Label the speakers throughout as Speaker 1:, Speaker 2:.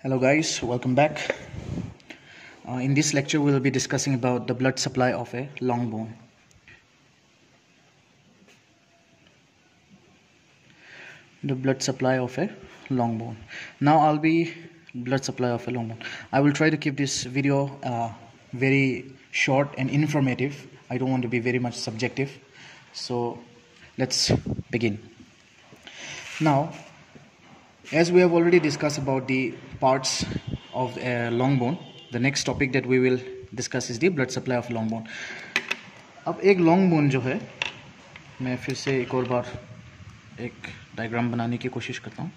Speaker 1: Hello guys, welcome back. In this lecture we will be discussing about the blood supply of a long bone. The blood supply of a long bone. Now I'll be blood supply of a long bone. I will try to keep this video very short and informative. I don't want to be very much subjective. So let's begin. Now, as we have already discussed about the parts of a long bone, the next topic that we will discuss is the blood supply of long bone. अब एक long bone जो है, मैं फिर से एक और बार एक डायग्राम बनाने की कोशिश करता हूँ.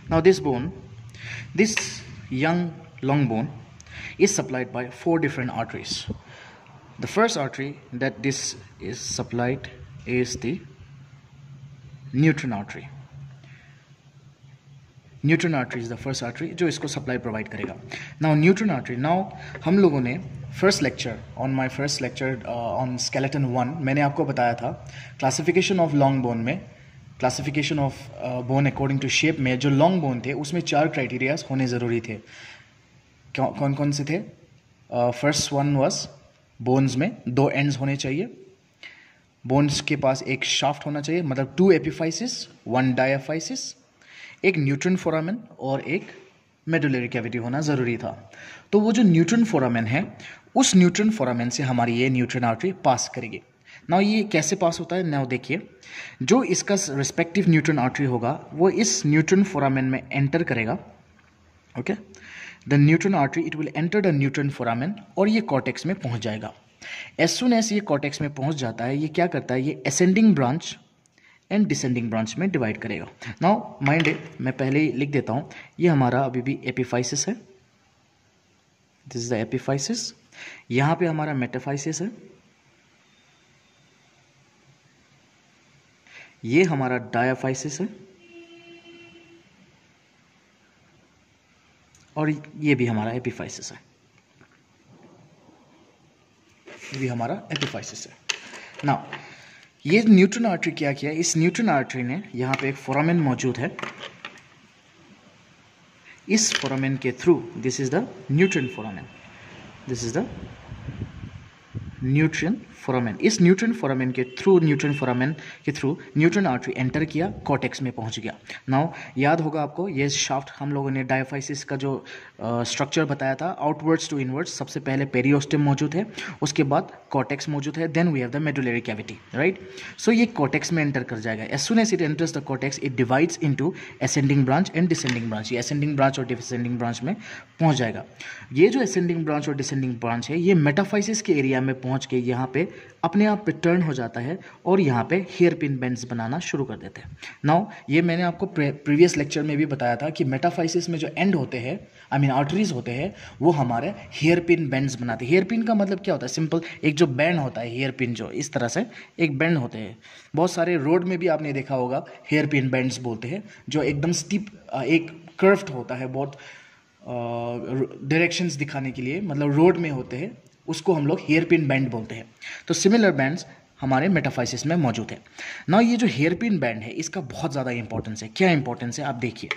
Speaker 1: Now this bone, this young long bone is supplied by 4 different arteries. The first artery that this is supplied is the neutron artery. Neutron artery is the first artery जो इसको supply provide करेगा. Now neutron artery. Now हम लोगों ने first lecture on skeleton 1 मैंने आपको बताया था classification of long bone में classification of bone according to shape में जो long bone थे उसमें 4 criteria होने ज़रूरी थे. कौन कौन से थे? First one was बोन्स में 2 एंड्स होने चाहिए. बोन्स के पास एक शाफ्ट होना चाहिए, मतलब 2 एपिफाइसिस 1 डायफाइसिस, एक न्यूट्रन फोरामेन और एक मेडुलरी कैविटी होना ज़रूरी था. तो वो जो न्यूट्रन फोरामेन है उस न्यूट्रन फोरामेन से हमारी ये न्यूट्रन आर्टरी पास करेगी. नाउ ये कैसे पास होता है? नाउ देखिए, जो इसका रिस्पेक्टिव न्यूट्रन आर्टरी होगा वो इस न्यूट्रन फोरामेन में एंटर करेगा. Okay, the nutrient artery it will enter the nutrient foramen और ये कॉर्टेक्स में पहुंच जाएगा. एज सुन एज ये कॉर्टेक्स में पहुंच जाता है, ये क्या करता है, ये ascending branch and descending branch में डिवाइड करेगा. नाउ माइंड इट, मैं पहले ही लिख देता हूँ, ये हमारा अभी भी एपिफाइसिस है. This is the epiphysis. यहाँ पे हमारा मेटाफाइसिस है, ये हमारा डायाफाइसिस है और ये भी हमारा एपिफाइसिस है. ये भी हमारा एपिफाइसिस है. नाउ ये न्यूट्रन आर्टरी क्या किया, इस न्यूट्रन आर्टरी ने यहाँ पे एक फोरामेन मौजूद है. इस फोरामेन के through, this is the nutrient foramen, this is the nutrient foramen. इस न्यूट्रन फोरामेन के थ्रू न्यूट्रन आर्टरी एंटर किया, कॉर्टेक्स में पहुंच गया. नाउ याद होगा आपको, ये शाफ्ट हम लोगों ने डायफाइसिस का जो स्ट्रक्चर बताया था, आउटवर्ड्स टू इनवर्ड्स. सबसे पहले पेरियोस्टम मौजूद है, उसके बाद कॉर्टेक्स मौजूद है, then we have the medullary cavity, right. So ये कॉर्टेक्स में एंटर कर जाएगा. As soon as it enters the cortex it divides into ascending branch and descending branch. ये असेंडिंग ब्रांच और डिसेंडिंग ब्रांच में पहुंच जाएगा. ये जो असेंडिंग ब्रांच और डिसेंडिंग ब्रांच है, ये मेटाफाइसिस के एरिया में पहुंच के यहाँ पे अपने आप पे टर्न हो जाता है और यहाँ पे हेयर पिन बेंड्स बनाना शुरू कर देते हैं. नाउ ये मैंने आपको प्रीवियस लेक्चर में भी बताया था कि मेटाफाइसिस में जो एंड होते हैं, आई मीन आर्टरीज होते हैं, वो हमारे हेयर पिन बेंड्स बनाते हैं. हेयर पिन का मतलब क्या होता है? सिंपल एक जो बैंड होता है, हेयर पिन जो इस तरह से एक बैंड होते हैं. बहुत सारे रोड में भी आपने देखा होगा हेयर पिन बेंड्स बोलते हैं, जो एकदम स्टीप एक कर्व्ड होता है, बहुत डायरेक्शंस दिखाने के लिए, मतलब रोड में होते हैं, उसको हम लोग हेयर पिन बैंड बोलते हैं. तो सिमिलर बैंड्स हमारे मेटाफाइसिस में मौजूद है. ना ये जो हेयर पिन बैंड है इसका बहुत ज़्यादा इंपॉर्टेंस है. क्या इंपॉर्टेंस है आप देखिए,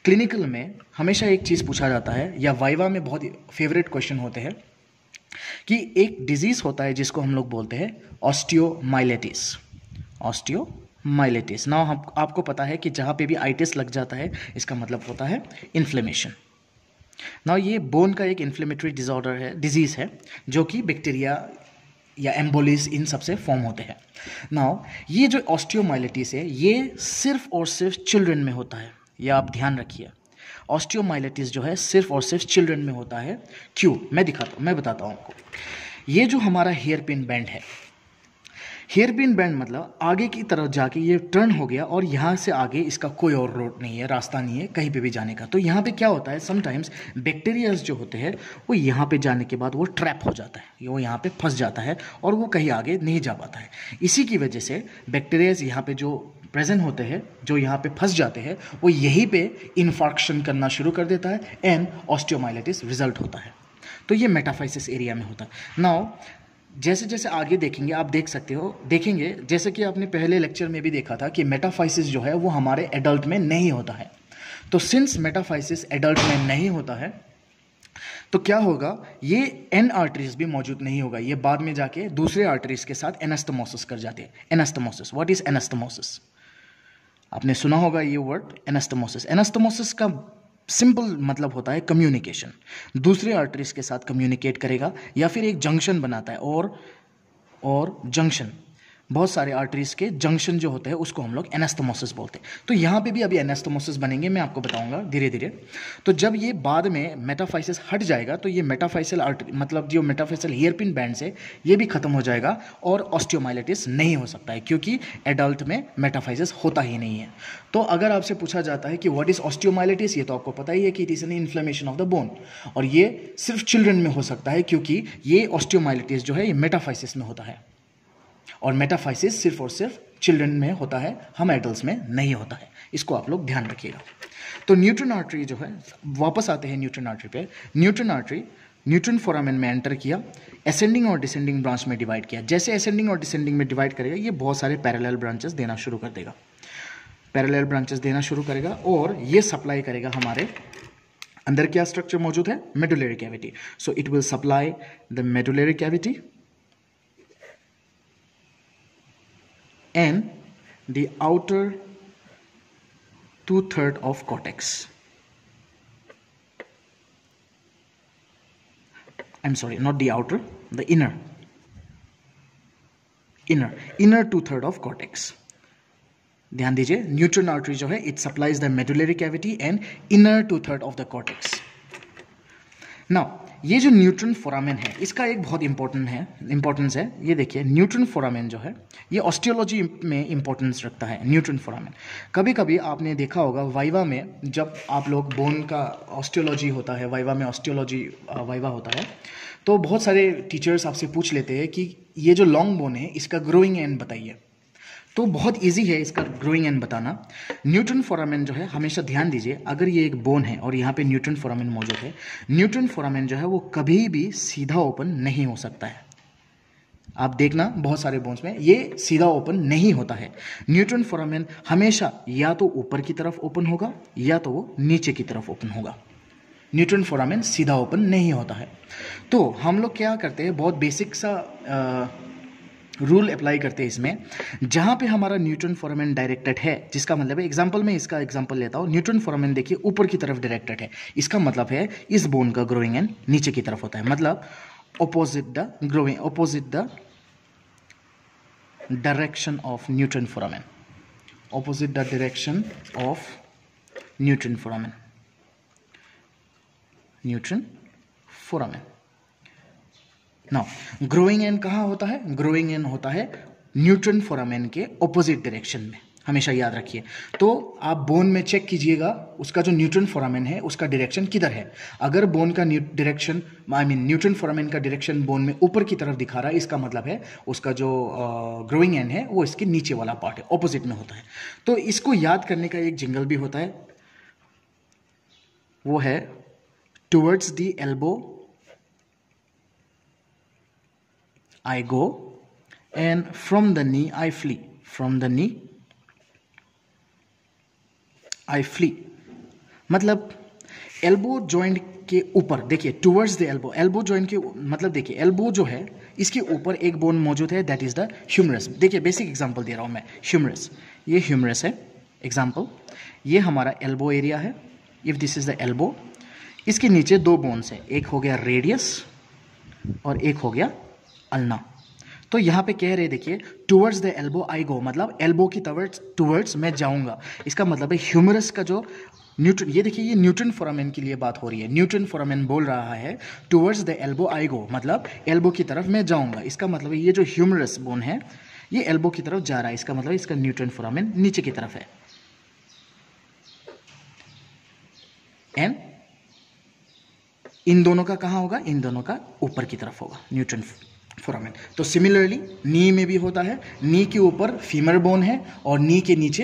Speaker 1: क्लिनिकल में हमेशा एक चीज़ पूछा जाता है, या वाइवा में बहुत फेवरेट क्वेश्चन होते हैं, कि एक डिजीज़ होता है जिसको हम लोग बोलते हैं ऑस्टियोमाइलेटिस. ऑस्टियोमाइलेटिस. ना आपको पता है कि जहाँ पे भी आइटिस लग जाता है इसका मतलब होता है इन्फ्लेमेशन. ना ये बोन का एक इन्फ्लेमेटरी डिसऑर्डर है, डिजीज़ है, जो कि बैक्टीरिया या एम्बोलिस इन सबसे फॉर्म होते हैं. नाउ ये जो ऑस्टियोमाइलेटिस है ये सिर्फ और सिर्फ चिल्ड्रन में होता है. ये आप ध्यान रखिए, ऑस्टियोमाइलेटिस जो है सिर्फ और सिर्फ चिल्ड्रन में होता है. क्यों? मैं बताता हूँ आपको. ये जो हमारा हेयर पिन बैंड है, हेयर पिन बैंड मतलब आगे की तरफ जाके ये टर्न हो गया और यहाँ से आगे इसका कोई और रोड नहीं है, रास्ता नहीं है कहीं पे भी जाने का. तो यहाँ पे क्या होता है, समटाइम्स बैक्टीरियाज जो होते हैं वो यहाँ पे जाने के बाद वो ट्रैप हो जाता है, वो यहाँ पे फंस जाता है और वो कहीं आगे नहीं जा पाता है. इसी की वजह से बैक्टीरियाज यहाँ पे जो प्रेजेंट होते हैं, जो यहाँ पे फंस जाते हैं, वो यहीं पे इन्फार्क्शन करना शुरू कर देता है एंड ऑस्टियोमाइलेटिस रिजल्ट होता है. तो ये मेटाफाइसिस एरिया में होता है. नाउ जैसे जैसे आगे देखेंगे आप देखेंगे जैसे कि आपने पहले लेक्चर में भी देखा था कि मेटाफाइसिस जो है वो हमारे एडल्ट में नहीं होता है। तो सिंस मेटाफाइसिस एडल्ट में नहीं होता है तो क्या होगा, ये एन आर्टरीज भी मौजूद नहीं होगा, ये बाद में जाके दूसरे आर्टरीज के साथ एनास्टमोसिस कर जाते हैं। Anastomosis, what is anastomosis? आपने सुना होगा ये वर्ड एनास्टमोसिस। एनास्टमोसिस का सिंपल मतलब होता है कम्युनिकेशन, दूसरे आर्टरीज के साथ कम्युनिकेट करेगा या फिर एक जंक्शन बनाता है। और जंक्शन, बहुत सारे आर्टरीज के जंक्शन जो होते हैं उसको हम लोग एनास्टमोसिस बोलते हैं। तो यहाँ पे भी अभी एनास्टमोसिस बनेंगे, मैं आपको बताऊंगा धीरे धीरे। तो जब ये बाद में मेटाफाइसिस हट जाएगा तो ये मेटाफाइसल आर्टरी मतलब जो मेटाफाइसल हेयरपिन बैंड है ये भी खत्म हो जाएगा और ऑस्टियोमाइलिटिस नहीं हो सकता है, क्योंकि एडल्ट में मेटाफाइसिस होता ही नहीं है। तो अगर आपसे पूछा जाता है कि व्हाट इज ऑस्टियोमाइलिटिस, ये तो आपको पता ही है कि it is an inflammation of the bone, और ये सिर्फ चिल्ड्रन में हो सकता है क्योंकि ये ऑस्टियोमाइलिटिस जो है ये मेटाफाइसिस में होता है, और मेटाफाइसिस सिर्फ और सिर्फ चिल्ड्रन में होता है, हम एडल्ट्स में नहीं होता है। इसको आप लोग ध्यान रखिएगा। तो न्यूट्रन आर्टरी जो है, वापस आते हैं न्यूट्रन आर्टरी पे। न्यूट्रन आर्टरी न्यूट्रन फोरामेन में एंटर किया, असेंडिंग और डिसेंडिंग ब्रांच में डिवाइड किया। जैसे असेंडिंग और डिसेंडिंग में डिवाइड करेगा ये बहुत सारे पैरेलल ब्रांचेस देना शुरू कर देगा, पैरेलल ब्रांचेस देना शुरू करेगा, और ये सप्लाई करेगा हमारे अंदर क्या स्ट्रक्चर मौजूद है, medullary cavity. So it will supply the medullary cavity and the outer 2/3 of cortex. I'm sorry, not the outer, the inner 2/3 of cortex. ध्यान दीजिए, न्यूट्रन आर्टरी जो है it supplies the medullary cavity and inner 2/3 of the cortex. Now ये जो nutrient foramen है इसका एक बहुत इंपॉर्टेंस है। ये देखिए, न्यूट्रन फोरामेन जो है ये ऑस्टियोलॉजी में इंपॉर्टेंस रखता है। न्यूट्रन फोरामेन कभी कभी आपने देखा होगा वाइवा में, जब आप लोग बोन का ऑस्टियोलॉजी होता है, वाइवा में ऑस्टियोलॉजी वाइवा होता है, तो बहुत सारे टीचर्स आपसे पूछ लेते हैं कि ये जो लॉन्ग बोन है इसका ग्रोइंग एंड बताइए। तो बहुत इजी है इसका ग्रोइंग एंड बताना। न्यूट्रन फोरामेन जो है, हमेशा ध्यान दीजिए, अगर ये एक बोन है और यहाँ पे न्यूट्रन फोरामेन मौजूद है, न्यूट्रन फोरामेन जो है वो कभी भी सीधा ओपन नहीं हो सकता है। आप देखना बहुत सारे बोन्स में ये सीधा ओपन नहीं होता है। न्यूट्रन फोरामेन हमेशा या तो ऊपर की तरफ ओपन होगा या तो वो नीचे की तरफ ओपन होगा। न्यूट्रन फोरामेन सीधा ओपन नहीं होता है। तो हम लोग क्या करते हैं, बहुत बेसिक सा रूल अप्लाई करते हैं इसमें। जहाँ पे हमारा न्यूट्रन फोरामेन डायरेक्टेड है, जिसका मतलब है, एग्जांपल में इसका एग्जांपल लेता हूँ, न्यूट्रन फोरामेन देखिए ऊपर की तरफ डायरेक्टेड है, इसका मतलब है इस बोन का ग्रोइंग एंड नीचे की तरफ होता है, मतलब opposite the direction of nutrient foramen, opposite the direction of nutrient foramen, nutrient foramen. Now growing end कहाँ होता है, ग्रोइंग एंड होता है न्यूट्रन फोरामेन के ऑपोजिट डायरेक्शन में, हमेशा याद रखिए। तो आप बोन में चेक कीजिएगा उसका जो न्यूट्रन फोरामेन है उसका डायरेक्शन किधर है। अगर बोन का डायरेक्शन न्यूट्रन फोरामेन का डायरेक्शन बोन में ऊपर की तरफ दिखा रहा है, इसका मतलब है उसका जो ग्रोइंग एंड है वो इसके नीचे वाला पार्ट है, ऑपोजिट में होता है। तो इसको याद करने का एक जिंगल भी होता है, वो है towards the elbow I go and from the knee I flee. From the knee I flee. मतलब एल्बो जॉइंट के ऊपर देखिए, towards the elbow, elbow joint के मतलब देखिए, एल्बो जो है इसके ऊपर एक बोन मौजूद है, दैट इज द ह्यूमरस। देखिए बेसिक एग्जांपल दे रहा हूं मैं, ह्यूमरस, ये ह्यूमरस है एग्जांपल, ये हमारा एल्बो एरिया है। If this is the elbow, इसके नीचे दो बोन्स है, एक हो गया रेडियस और एक हो गया अल्ना। तो यहाँ पे कह रहे देखिए, टुवर्ड्स द एल्बो आई गो, मतलब एल्बो की टुवर्ड्स मैं जाऊंगा, इसका मतलब है ह्यूमरस का जो न्यूट्रन, ये देखिए ये न्यूट्रन फोरामेन के लिए बात हो रही है। न्यूट्रन फोरामेन बोल रहा है टुवर्ड्स द एल्बो आई गो, मतलब एल्बो की तरफ मैं जाऊंगा, इसका मतलब है ये जो ह्यूमरस बोन है ये एल्बो की तरफ जा रहा है, इसका मतलब इसका न्यूट्रन फोरामेन नीचे की तरफ है। एंड इन दोनों का कहाँ होगा, इन दोनों का ऊपर की तरफ होगा न्यूट्रन फोरामेन। तो सिमिलरली नी में भी होता है, नी के ऊपर फीमर बोन है और नी के नीचे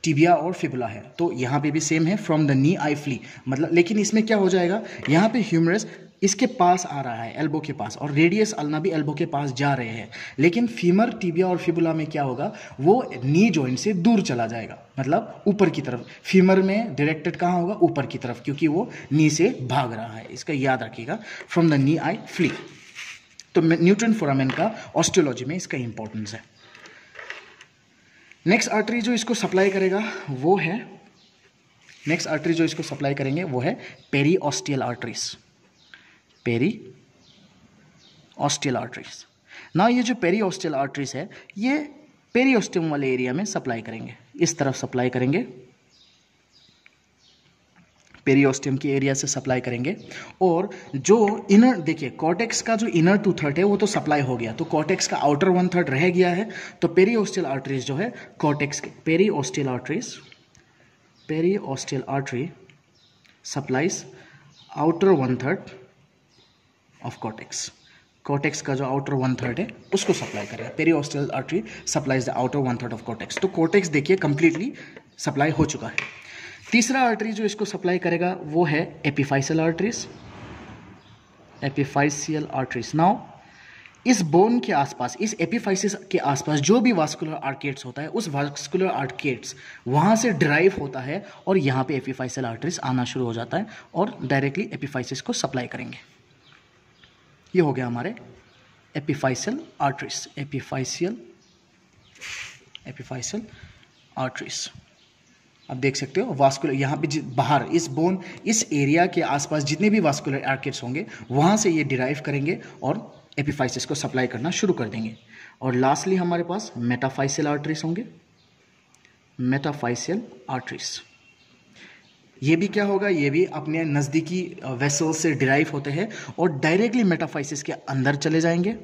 Speaker 1: टिबिया और फिबुला है। तो यहाँ पे भी सेम है, from the knee I flee, मतलब लेकिन इसमें क्या हो जाएगा, यहाँ पे ह्यूमरस इसके पास आ रहा है, एल्बो के पास, और रेडियस अल्ना भी एल्बो के पास जा रहे हैं, लेकिन फीमर, टिबिया और फिबुला में क्या होगा, वो नी जॉइंट से दूर चला जाएगा, मतलब ऊपर की तरफ। फीमर में डायरेक्टेड कहाँ होगा, ऊपर की तरफ, क्योंकि वो नी से भाग रहा है। इसका याद रखिएगा, from the knee I flee. तो न्यूट्रन फोरामेन का ऑस्टियोलॉजी में इसका इंपॉर्टेंस है। नेक्स्ट आर्टरी जो इसको सप्लाई करेगा वो है, नेक्स्ट आर्टरी जो इसको सप्लाई करेंगे वो है पेरीऑस्टियल आर्टरीज, पेरीऑस्टियल आर्टरीज। ना ये जो पेरीऑस्टियल आर्टरीज है ये पेरीऑस्टियम वाले एरिया में सप्लाई करेंगे, इस तरफ सप्लाई करेंगे, पेरीऑस्टियम के एरिया से सप्लाई करेंगे। और जो इनर, देखिए कॉर्टेक्स का जो इनर 2/3 है वो तो सप्लाई हो गया, तो कॉर्टेक्स का आउटर 1/3 रह गया है। तो पेरीऑस्टियल आर्टरीज जो है कॉर्टेक्स के, periosteal artery supplies outer 1/3 of cortex. Cortex का जो आउटर 1/3 है उसको सप्लाई करेगा। Periosteal artery supplies the outer 1/3 of cortex. तो कॉर्टेक्स देखिए कंप्लीटली सप्लाई हो चुका है। तीसरा आर्टरी जो इसको सप्लाई करेगा वो है एपिफाइसियल आर्टरीज, एपिफाइसियल आर्टरीज। नाउ इस बोन के आसपास, इस एपिफाइसिस के आसपास जो भी वास्कुलर आर्केड्स होता है, उस वास्कुलर आर्केड्स वहाँ से ड्राइव होता है और यहाँ पे एपिफाइसियल आर्टरीज आना शुरू हो जाता है और डायरेक्टली एपिफाइसिस को सप्लाई करेंगे। ये हो गया हमारे एपिफाइसियल आर्टरीज, एपिफाइसियल आर्टरीज। आप देख सकते हो वास्कुलर, यहाँ पे बाहर इस बोन, इस एरिया के आसपास जितने भी वास्कुलर आर्केड्स होंगे वहाँ से ये डिराइव करेंगे और एपिफाइसिस को सप्लाई करना शुरू कर देंगे। और लास्टली हमारे पास मेटाफाइसियल आर्टरीज होंगे, मेटाफाइसियल आर्टरीज। ये भी क्या होगा, ये भी अपने नज़दीकी वेसल्स से डिराइव होते हैं और डायरेक्टली मेटाफाइसिस के अंदर चले जाएंगे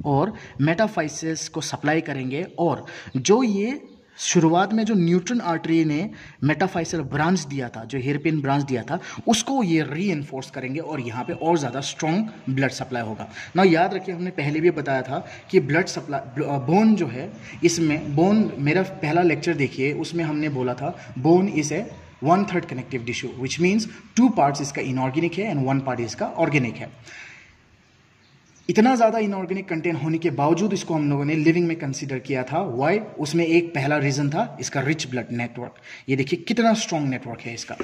Speaker 1: और मेटाफाइसिस को सप्लाई करेंगे। और जो ये शुरुआत में जो न्यूट्रन आर्टरी ने मेटाफाइसियल ब्रांच दिया था, जो हेयरपिन ब्रांच दिया था, उसको ये रीइंफोर्स करेंगे और यहाँ पे और ज़्यादा स्ट्रॉन्ग ब्लड सप्लाई होगा ना। याद रखिए हमने पहले भी बताया था कि ब्लड सप्लाई, बोन जो है, इसमें बोन, मेरा पहला लेक्चर देखिए उसमें हमने बोला था bone is a 1/3 connective tissue, which means 2 parts इसका इनऑर्गेनिक है एंड 1 पार्ट इसका ऑर्गेनिक है। इतना ज़्यादा इनऑर्गेनिक कंटेंट होने के बावजूद इसको हम लोगों ने लिविंग में कंसीडर किया था। वाई? उसमें एक पहला रीज़न था इसका रिच ब्लड नेटवर्क। ये देखिए कितना स्ट्रॉन्ग नेटवर्क है इसका।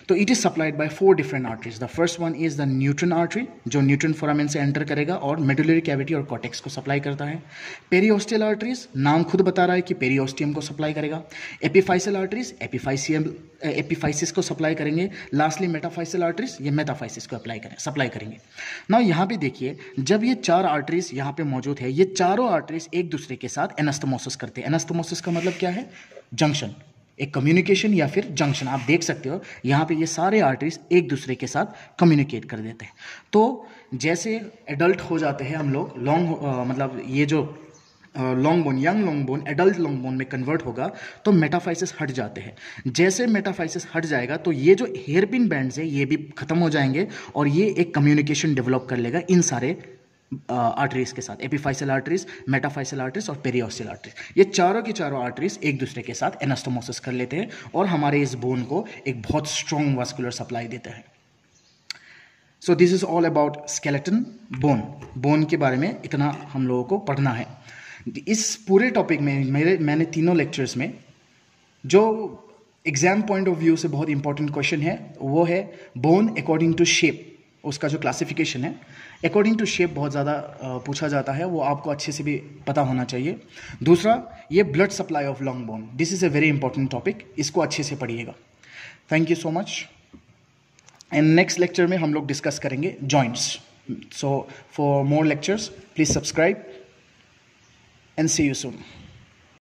Speaker 1: तो it is supplied by 4 different arteries. The first one is the nutrient artery, जो न्यूट्रन फोरामेन से एंटर करेगा और मेडुलरी कैविटी और कॉर्टेक्स को सप्लाई करता है। पेरीऑस्टियल आर्टरीज, नाम खुद बता रहा है कि पेरीऑस्टियम को सप्लाई करेगा। एपिफाइसियल आर्टरीज एपिफाइसिस को सप्लाई करेंगे। लास्टली मेटाफाइसियल आर्टरीज, ये मेटाफाइसिस को सप्लाई करेंगे। ना यहाँ पे देखिए, जब ये 4 आर्टरीज यहाँ पे मौजूद है, ये चारों आर्टरीज एक दूसरे के साथ एनास्टोमोसिस करते हैं। एनास्टोमोसिस का मतलब क्या है? जंक्शन, एक कम्युनिकेशन या फिर जंक्शन। आप देख सकते हो यहाँ पे ये सारे आर्टरीज एक दूसरे के साथ कम्युनिकेट कर देते हैं। तो जैसे एडल्ट हो जाते हैं हम लोग, मतलब ये जो long bone, young long bone adult long bone में कन्वर्ट होगा तो मेटाफाइसिस हट जाते हैं। जैसे मेटाफाइसिस हट जाएगा तो ये जो हेयरपिन बैंड्स है ये भी खत्म हो जाएंगे और ये एक कम्युनिकेशन डेवलप कर लेगा इन सारे आर्टरीज के साथ, एपिफाइसियल आर्टरीज, मेटाफाइसियल आर्टरीज और पेरीऑस्टियल आर्टरीज। ये चारों की चारों आर्टरीज एक दूसरे के साथ एनास्टोमोसिस कर लेते हैं और हमारे इस बोन को एक बहुत स्ट्रॉन्ग वास्कुलर सप्लाई देते हैं। So this is all about skeleton bone. Bone के बारे में इतना हम लोगों को पढ़ना है। इस पूरे टॉपिक में मैंने तीनों लेक्चर्स में जो एग्जाम पॉइंट ऑफ व्यू से बहुत इंपॉर्टेंट क्वेश्चन है वो है बोन अकॉर्डिंग टू शेप। उसका जो क्लासिफिकेशन है अकॉर्डिंग टू शेप बहुत ज़्यादा पूछा जाता है, वो आपको अच्छे से भी पता होना चाहिए। दूसरा, ये blood supply of long bone, this is a very important topic, इसको अच्छे से पढ़िएगा। Thank you so much. And next lecture में हम लोग डिस्कस करेंगे joints. So for more lectures please subscribe and see you soon.